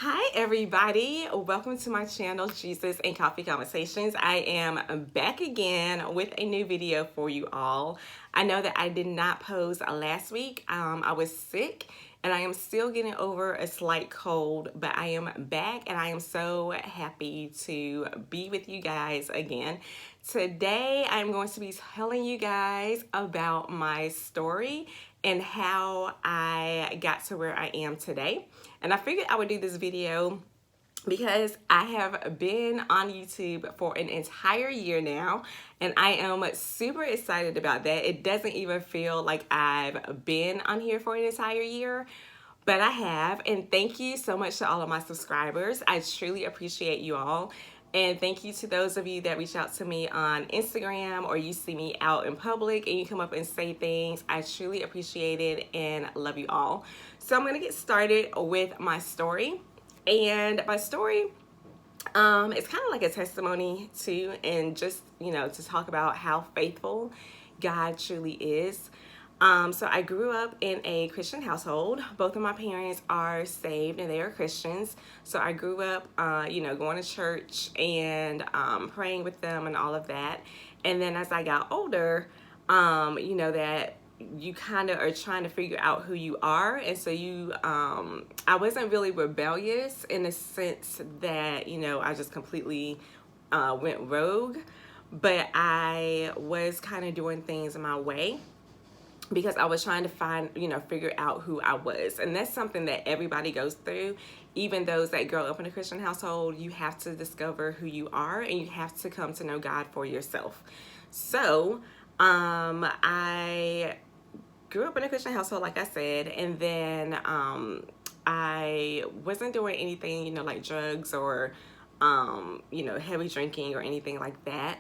Hi everybody, welcome to my channel, Jesus and Coffee Conversations. I am back again with a new video for you all. I know that I did not post last week. I was sick and I am still getting over a slight cold, but I am back and I am so happy to be with you guys again. Today I'm going to be telling you guys about my story and how I got to where I am today. And I figured I would do this video because I have been on YouTube for an entire year now, and I am super excited about that. It doesn't even feel like I've been on here for an entire year, but I have. And thank you so much to all of my subscribers. I truly appreciate you all. And thank you to those of you that reach out to me on Instagram or you see me out in public and you come up and say things. I truly appreciate it and love you all. So I'm gonna get started with my story. And my story, it's kind of like a testimony too, and just, to talk about how faithful God truly is. So I grew up in a Christian household. Both of my parents are saved and they are Christians. So I grew up, going to church and praying with them and all of that. And then as I got older, that you kind of are trying to figure out who you are. And so I wasn't really rebellious in the sense that, I just completely went rogue, but I was kind of doing things my way, because I was trying to figure out who I was. And that's something that everybody goes through. Even those that grow up in a Christian household, you have to discover who you are and you have to come to know God for yourself. So I grew up in a Christian household, like I said, and then I wasn't doing anything, like drugs or, heavy drinking or anything like that.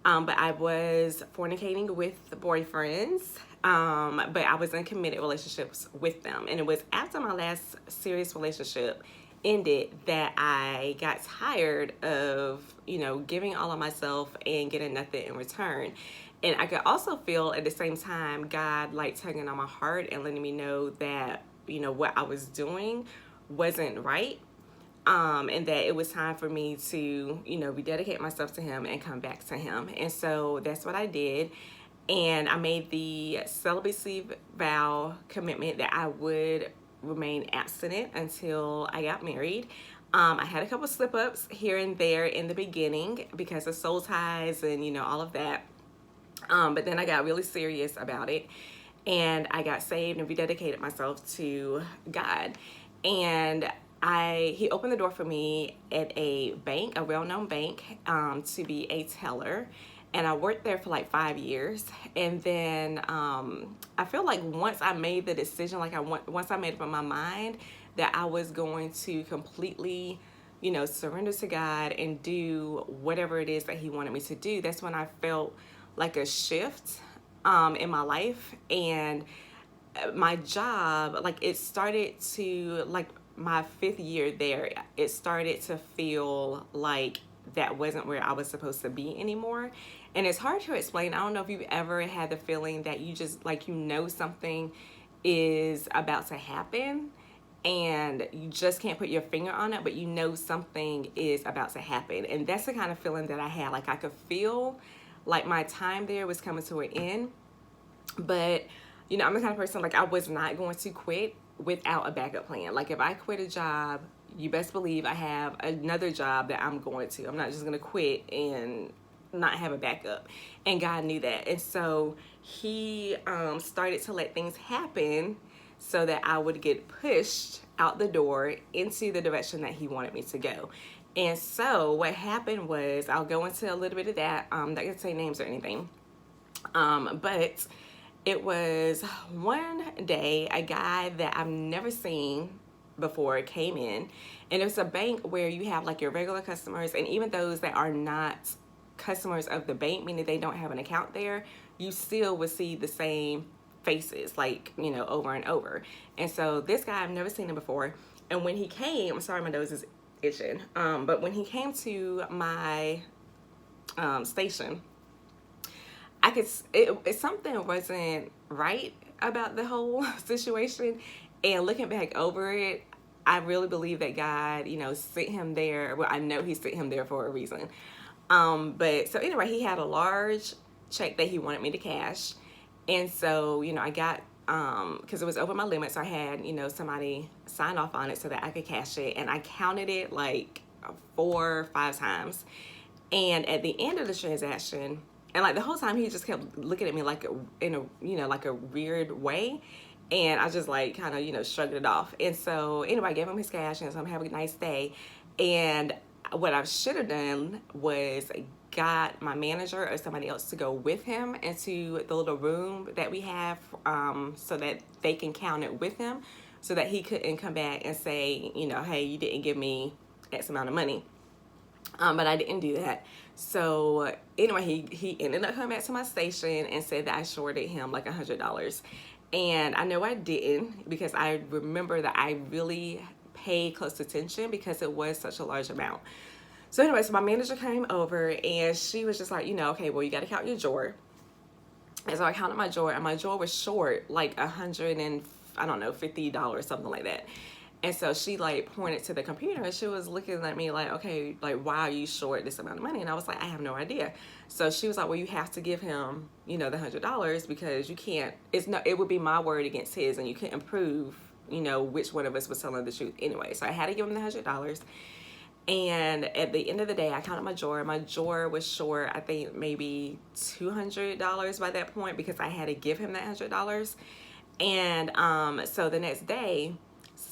But I was fornicating with boyfriends, but I was in committed relationships with them. And it was after my last serious relationship ended that I got tired of, giving all of myself and getting nothing in return. And I could also feel at the same time God like tugging on my heart and letting me know that, what I was doing wasn't right. And that it was time for me to, rededicate myself to him and come back to him. And so that's what I did. And I made the celibacy vow commitment that I would remain abstinent until I got married. I had a couple slip ups here and there in the beginning because of soul ties and, all of that. But then I got really serious about it and I got saved and rededicated myself to God. And he opened the door for me at a bank, a well-known bank, to be a teller. And I worked there for like 5 years. And then I feel like once I made the decision, once I made up my mind that I was going to completely, surrender to God and do whatever it is that he wanted me to do, that's when I felt like a shift in my life. And my job, it started to, my 5th year there, it started to feel like that wasn't where I was supposed to be anymore. And it's hard to explain. I don't know if you've ever had the feeling that you just something is about to happen and you just can't put your finger on it, but something is about to happen. And that's the kind of feeling that I had. I could feel like my time there was coming to an end. But, I'm the kind of person, I was not going to quit without a backup plan. If I quit a job, you best believe I have another job that I'm going to. I'm not just going to quit and not have a backup. And God knew that. And so he started to let things happen so that I would get pushed out the door into the direction that he wanted me to go. And so what happened was, I'll go into a little bit of that. Not going to say names or anything. But it was one day, a guy that I've never seen before came in, and it was a bank where you have your regular customers, and even those that are not customers of the bank, meaning they don't have an account there, you still would see the same faces, over and over. And so this guy, I've never seen him before. And when he came, I'm sorry, my nose is itching. But when he came to my station, something wasn't right about the whole situation. And looking back over it, I really believe that God, you know, sent him there. Well, I know he sent him there for a reason. But so anyway, he had a large check that he wanted me to cash. And so, you know, I got, because it was over my limit, so I had, you know, somebody sign off on it so that I could cash it. And I counted it like 4 or 5 times. And at the end of the transaction, and like the whole time he just kept looking at me like in a, you know, like a weird way. And I just like kind of, you know, shrugged it off. And so anyway, I gave him his cash and so I'm having a nice day. And what I should have done was got my manager or somebody else to go with him into the little room that we have, so that they can count it with him, so that he couldn't come back and say, you know, hey, you didn't give me X amount of money. But I didn't do that. So anyway, he ended up coming back to my station and said that I shorted him like $100. And I know I didn't, because I remember that I really paid close attention because it was such a large amount. So anyway, so my manager came over and she was just like, you know, okay, well, you got to count your drawer. And so I counted my drawer, and my drawer was short like $50, something like that. And so she like pointed to the computer and she was looking at me like, okay, like, why are you short this amount of money? And I was like, I have no idea. So she was like, well, you have to give him, you know, the $100, because you can't, it would be my word against his, and you couldn't prove, you know, which one of us was telling the truth anyway. So I had to give him the $100. And at the end of the day, I counted my drawer. My drawer was short, I think maybe $200 by that point, because I had to give him that $100. And so the next day,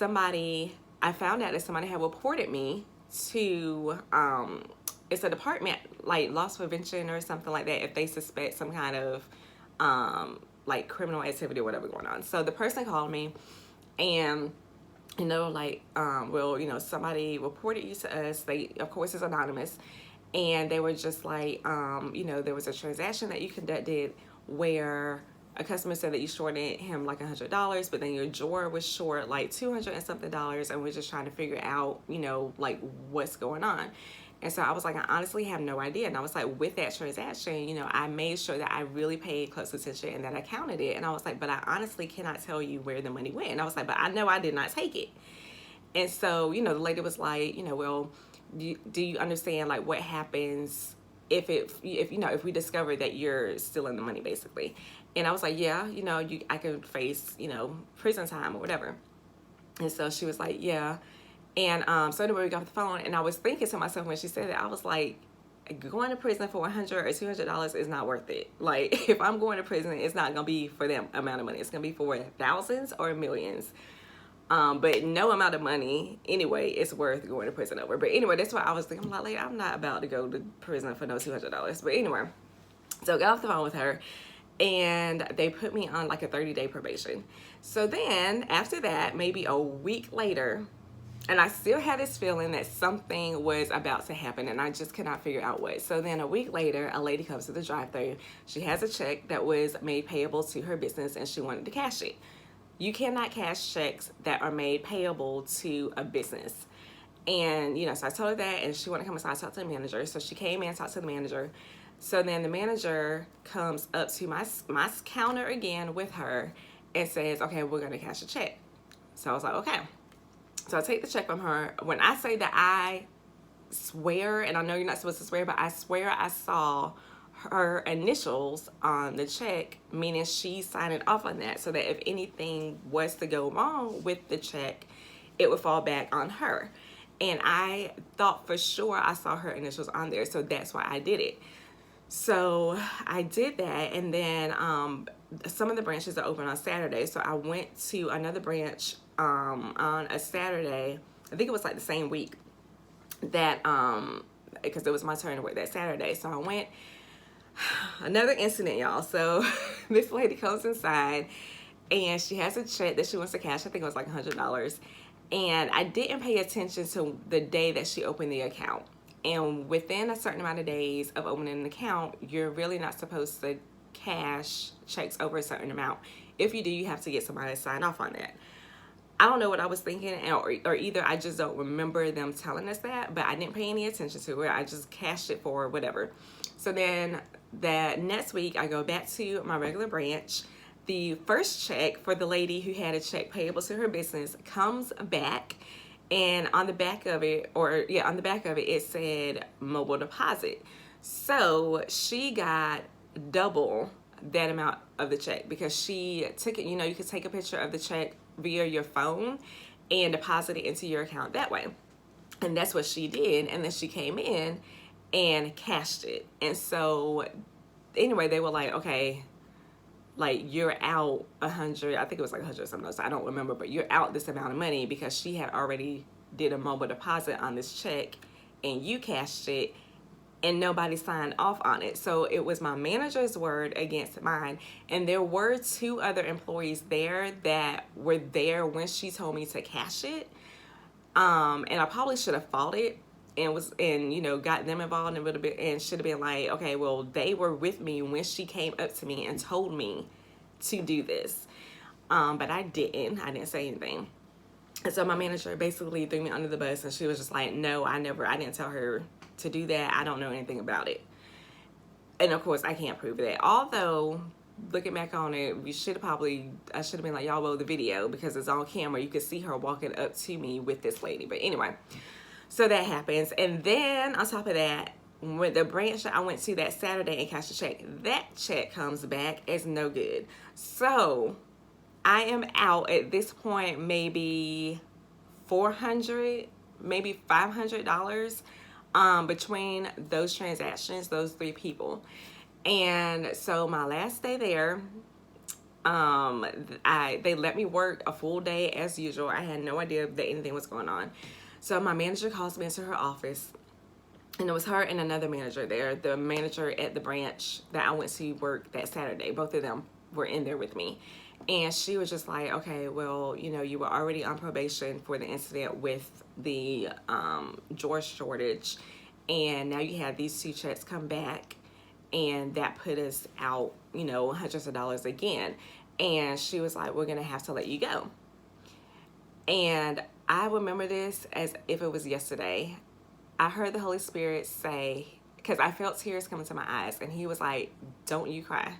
I found out that somebody had reported me to, it's a department like loss prevention or something like that, if they suspect some kind of like criminal activity or whatever going on. So the person called me and, you know, like, well, you know, somebody reported you to us. They, of course, is anonymous. And they were just like, you know, there was a transaction that you conducted where a customer said that you shorted him like $100, but then your drawer was short like $200 and something, and we're just trying to figure out, you know, like what's going on. And so I was like, I honestly have no idea. And I was like, with that transaction, you know, I made sure that I really paid close attention and that I counted it. And I was like, but I honestly cannot tell you where the money went. And I was like, but I know I did not take it. And so, you know, the lady was like, you know, well, do you understand like what happens if you know, if we discover that you're stealing the money, basically? And I was like, yeah, you know, I could face, you know, prison time or whatever. And so she was like, yeah. And so anyway, we got off the phone, and I was thinking to myself when she said that, I was like, going to prison for $100 or $200 is not worth it. Like, if I'm going to prison, it's not gonna be for that amount of money. It's gonna be for thousands or millions. But no amount of money anyway is worth going to prison over. But anyway, that's what I was thinking. I'm like, I'm not about to go to prison for no $200. But anyway, so I got off the phone with her, and they put me on like a 30-day probation. So then after that, maybe a week later, and I still had this feeling that something was about to happen, and I just could not figure out what. So then a week later, a lady comes to the drive-thru. She has a check that was made payable to her business, and she wanted to cash it. You cannot cash checks that are made payable to a business. And, you know, so I told her that, and she wanted to come inside, talk to the manager. So she came in, talked to the manager. So then the manager comes up to my counter again with her and says, okay, we're going to cash a check. So I was like, okay. So I take the check from her. When I say that I swear, and I know you're not supposed to swear, but I swear I saw her initials on the check, meaning she signed it off on that, so that if anything was to go wrong with the check, it would fall back on her. And I thought for sure I saw her initials on there, so that's why I did it. So I did that, and then some of the branches are open on Saturday, so I went to another branch on a Saturday. I think it was like the same week that because it was my turn to work that Saturday. So I went. Another incident, y'all. So this lady comes inside, and she has a check that she wants to cash. I think it was like $100. And I didn't pay attention to the day that she opened the account. And within a certain amount of days of opening an account, you're really not supposed to cash checks over a certain amount. If you do, you have to get somebody to sign off on that. I don't know what I was thinking, or either I just don't remember them telling us that, but I didn't pay any attention to it. I just cashed it for whatever. So then that next week, I go back to my regular branch. The first check for the lady who had a check payable to her business comes back, And on the back of it, or yeah, on the back of it, it said mobile deposit. So she got double that amount of the check because she took it, you know, you could take a picture of the check via your phone and deposit it into your account that way. And that's what she did. And then she came in and cashed it. And so anyway, they were like, okay, like you're out 100, I think it was like 100 something else, I don't remember, but you're out this amount of money because she had already did a mobile deposit on this check and you cashed it and nobody signed off on it. So it was my manager's word against mine. And there were two other employees there that were there when she told me to cash it. And I probably should have fought it and you know, got them involved a little bit and should have been like, okay, well, they were with me when she came up to me and told me to do this. But I didn't say anything. And so my manager basically threw me under the bus and she was just like, no, I didn't tell her to do that. I don't know anything about it. And of course I can't prove that. Although looking back on it, I should have been like, y'all roll the video because it's on camera. You could see her walking up to me with this lady. But anyway, so that happens. And then on top of that, with the branch that I went to that Saturday and cashed the check, that check comes back as no good. So I am out at this point, maybe $400, maybe $500 between those transactions, those three people. And so my last day there, they let me work a full day as usual. I had no idea that anything was going on. So my manager calls me into her office, and it was her and another manager there. The manager at the branch that I went to work that Saturday, both of them were in there with me. And she was just like, okay, well, you know, you were already on probation for the incident with the drawer shortage, and now you had these two checks come back, and that put us out, you know, hundreds of dollars again. And she was like, we're gonna have to let you go. And I remember this as if it was yesterday. I heard the Holy Spirit say, because I felt tears coming to my eyes, and he was like, don't you cry.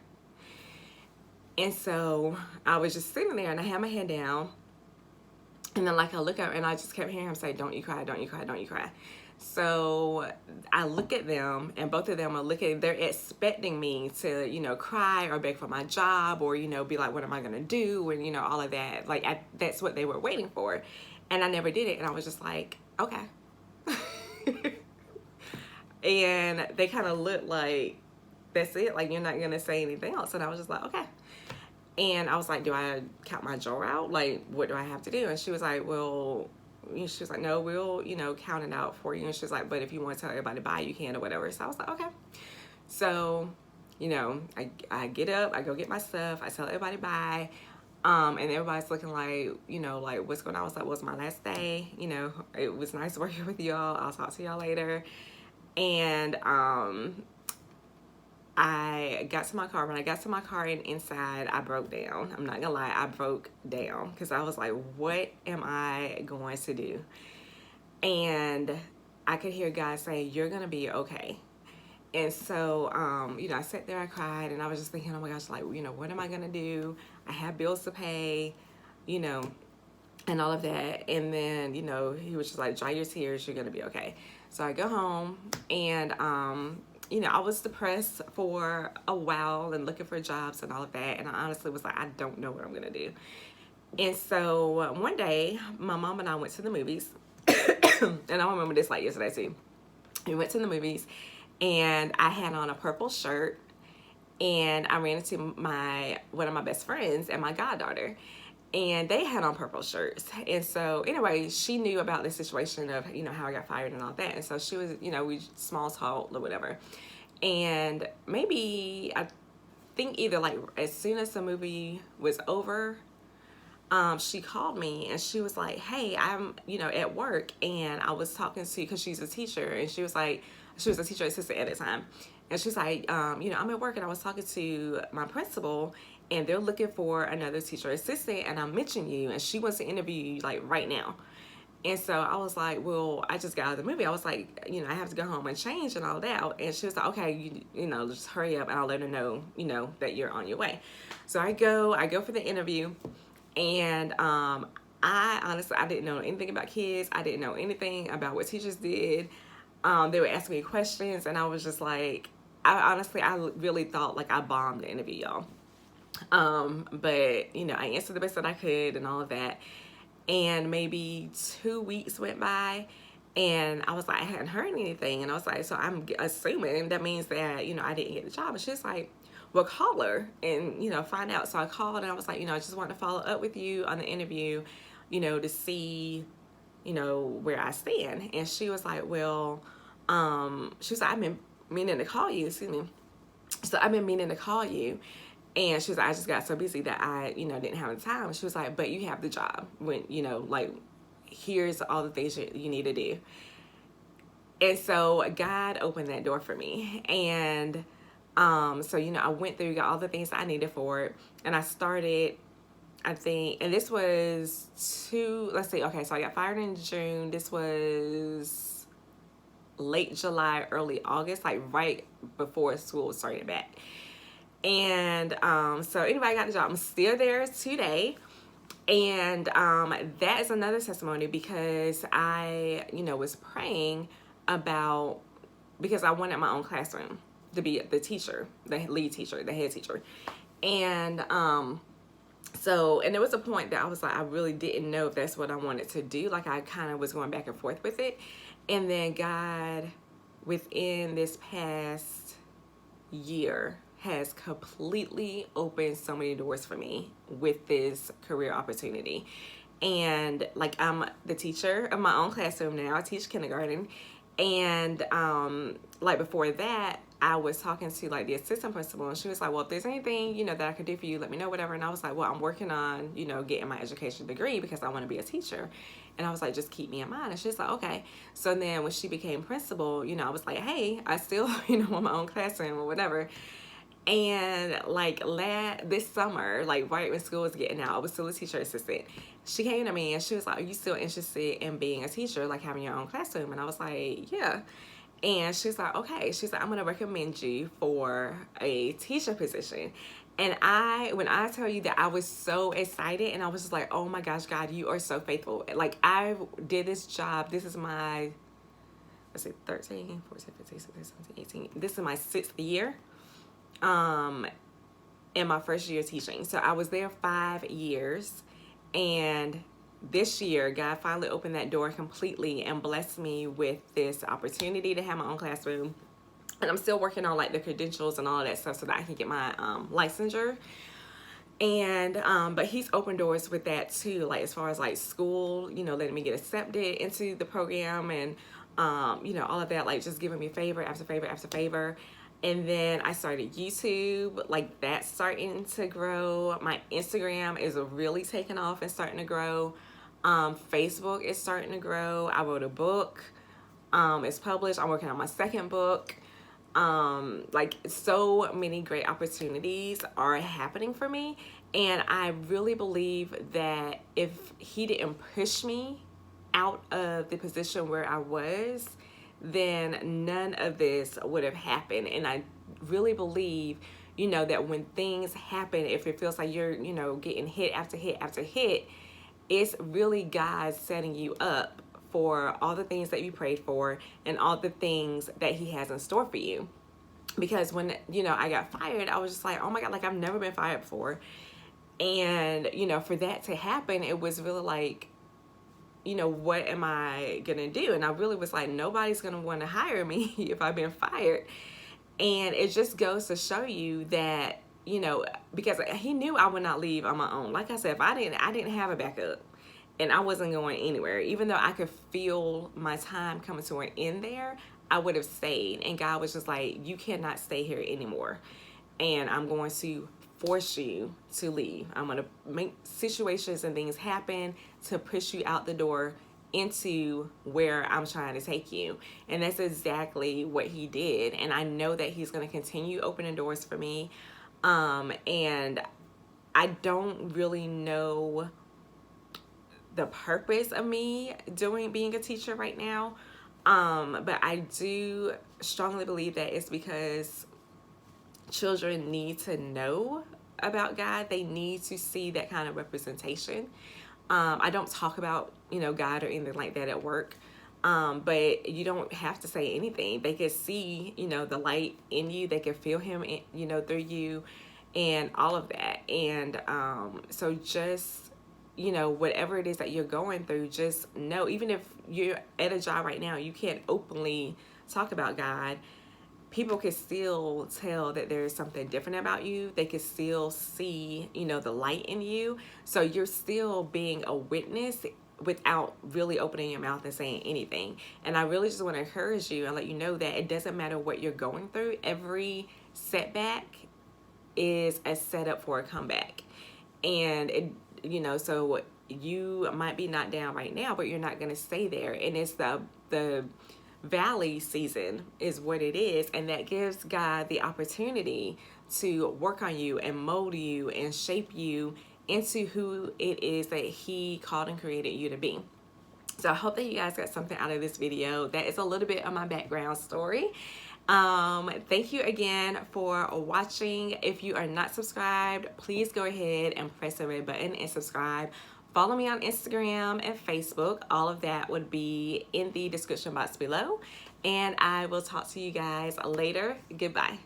And so I was just sitting there and I had my head down, and then like I look up and I just kept hearing him say, don't you cry, don't you cry, don't you cry. So I look at them, and both of them are looking, they're expecting me to, you know, cry or beg for my job or, you know, be like, what am I going to do? And, you know, all of that. Like, that's what they were waiting for. And I never did it. And I was just like, okay. And they kind of looked like, that's it? Like, you're not going to say anything else? And I was just like, okay. And I was like, do I count my drawer out? Like, what do I have to do? And she was like, well, she was like, no, we'll, you know, count it out for you. And she was like, but if you want to tell everybody bye, you can or whatever. So I was like, okay. So, you know, I get up, I go get my stuff, I tell everybody bye. And everybody's looking like, you know, like, what's going on? I was like, well, it's my last day. You know, it was nice working with y'all. I'll talk to y'all later. And I got to my car. When I got to my car and inside, I broke down. I'm not gonna lie, I broke down because I was like, what am I going to do? And I could hear God say, you're gonna be okay. And so, you know, I sat there, I cried, and I was just thinking, oh my gosh, like, you know, what am I gonna do? I have bills to pay, you know, and all of that. And then, you know, he was just like, dry your tears, you're gonna be okay. So I go home, and you know, I was depressed for a while and looking for jobs and all of that. And I honestly was like, I don't know what I'm going to do. And so one day, my mom and I went to the movies. And I remember this like yesterday too. We went to the movies, and I had on a purple shirt, and I ran into one of my best friends and my goddaughter, and they had on purple shirts. And so anyway, she knew about the situation of, you know, how I got fired and all that. And so she was, you know, we small talk or whatever. And maybe, I think either like as soon as the movie was over, she called me and she was like, hey, I'm, you know, at work, and I was talking to, because she's a teacher, and she was like, she was a teacher assistant at the time. And she's like, you know, I'm at work and I was talking to my principal, and they're looking for another teacher assistant, and I mentioned you, and she wants to interview you like right now. And so I was like, well, I just got out of the movie. I was like, you know, I have to go home and change and all that. And she was like, okay, you know, just hurry up and I'll let her know, you know, that you're on your way. So I go for the interview, and I honestly, I didn't know anything about kids. I didn't know anything about what teachers did. They would ask me questions, and I was just like, I really thought like I bombed the interview, y'all. But I answered the best that I could and all of that. And maybe 2 weeks went by, and I was like, I hadn't heard anything. And I was like, so I'm assuming that means that, I didn't get the job. And she's like, well, call her and, find out. So I called, and I was like, I just wanted to follow up with you on the interview, to see, where I stand. And she was like, well, she was like, I've been meaning to call you, excuse me. So I've been meaning to call you. And she was like, I just got so busy that I, didn't have the time. She was like, but you have the job. When, like, here's all the things you need to do. And so God opened that door for me. And so, I went through, got all the things I needed for it. And I started, I think, and this was let's see, okay, so I got fired in June. This was late July, early August, like right before school started back. And so anyway, I got the job. I'm still there today. And that is another testimony, because I, was praying about, because I wanted my own classroom to be the teacher, the lead teacher, the head teacher. And so, and there was a point that I was like, I really didn't know if that's what I wanted to do. Like, I kind of was going back and forth with it. And then God, within this past year, has completely opened so many doors for me with this career opportunity. And like, I'm the teacher of my own classroom now. I teach kindergarten. And like before that, I was talking to like the assistant principal, and she was like, well, if there's anything, that I could do for you, let me know, whatever. And I was like, well, I'm working on, getting my education degree because I want to be a teacher. And I was like, just keep me in mind. And she's like, okay. So then when she became principal, I was like, hey, I still, want my own classroom or whatever. And like this summer, like right when school was getting out, I was still a teacher assistant. She came to me and she was like, are you still interested in being a teacher, like having your own classroom? And I was like, yeah. And she's like, okay. She's like, I'm going to recommend you for a teacher position. And when I tell you that I was so excited, and I was just like, oh my gosh, God, you are so faithful. Like, I did this job. This is my, let's see, 13, 14, 15, 16, 17, 18. This is my 6th year. In my first year teaching. So I was there 5 years, and this year God finally opened that door completely and blessed me with this opportunity to have my own classroom. And I'm still working on like the credentials and all of that stuff so that I can get my licensure. And but he's opened doors with that too, like as far as like school, letting me get accepted into the program, and all of that, like just giving me favor after favor after favor. And then I started YouTube, like that's starting to grow. My Instagram is really taking off and starting to grow. Facebook is starting to grow. I wrote a book. It's published. I'm working on my second book. Like so many great opportunities are happening for me. And I really believe that if he didn't push me out of the position where I was, then none of this would have happened. And I really believe, that when things happen, if it feels like you're, getting hit after hit after hit, it's really God setting you up for all the things that you prayed for and all the things that he has in store for you. Because when, I got fired, I was just like, oh my God, like I've never been fired before. And, for that to happen, it was really like, what am I going to do? And I really was like, nobody's going to want to hire me if I've been fired. And it just goes to show you that, because he knew I would not leave on my own. Like I said, if I didn't have a backup and I wasn't going anywhere, even though I could feel my time coming to an end there, I would have stayed. And God was just like, you cannot stay here anymore. And I'm going to force you to leave. I'm going to make situations and things happen to push you out the door into where I'm trying to take you. And that's exactly what he did. And I know that he's going to continue opening doors for me. And I don't really know the purpose of me being a teacher right now. But I do strongly believe that it's because children need to know about God. They need to see that kind of representation. I don't talk about, you know, God or anything like that at work. But you don't have to say anything. They can see, you know, the light in you. They can feel him, you know, through you and all of that. And so just, you know, whatever it is that you're going through, just know, even if you're at a job right now, you can't openly talk about God, people can still tell that there's something different about you. They can still see, you know, the light in you. So you're still being a witness without really opening your mouth and saying anything. And I really just want to encourage you and let you know that it doesn't matter what you're going through. Every setback is a setup for a comeback. And it, you know, so you might be knocked down right now, but you're not going to stay there. And it's the valley season is what it is, and that gives God the opportunity to work on you and mold you and shape you into who it is that he called and created you to be. So I hope that you guys got something out of this video. That is a little bit of my background story. Thank you again for watching. If you are not subscribed, please go ahead and press the red button and subscribe. Follow me on Instagram and Facebook. All of that would be in the description box below. And I will talk to you guys later. Goodbye.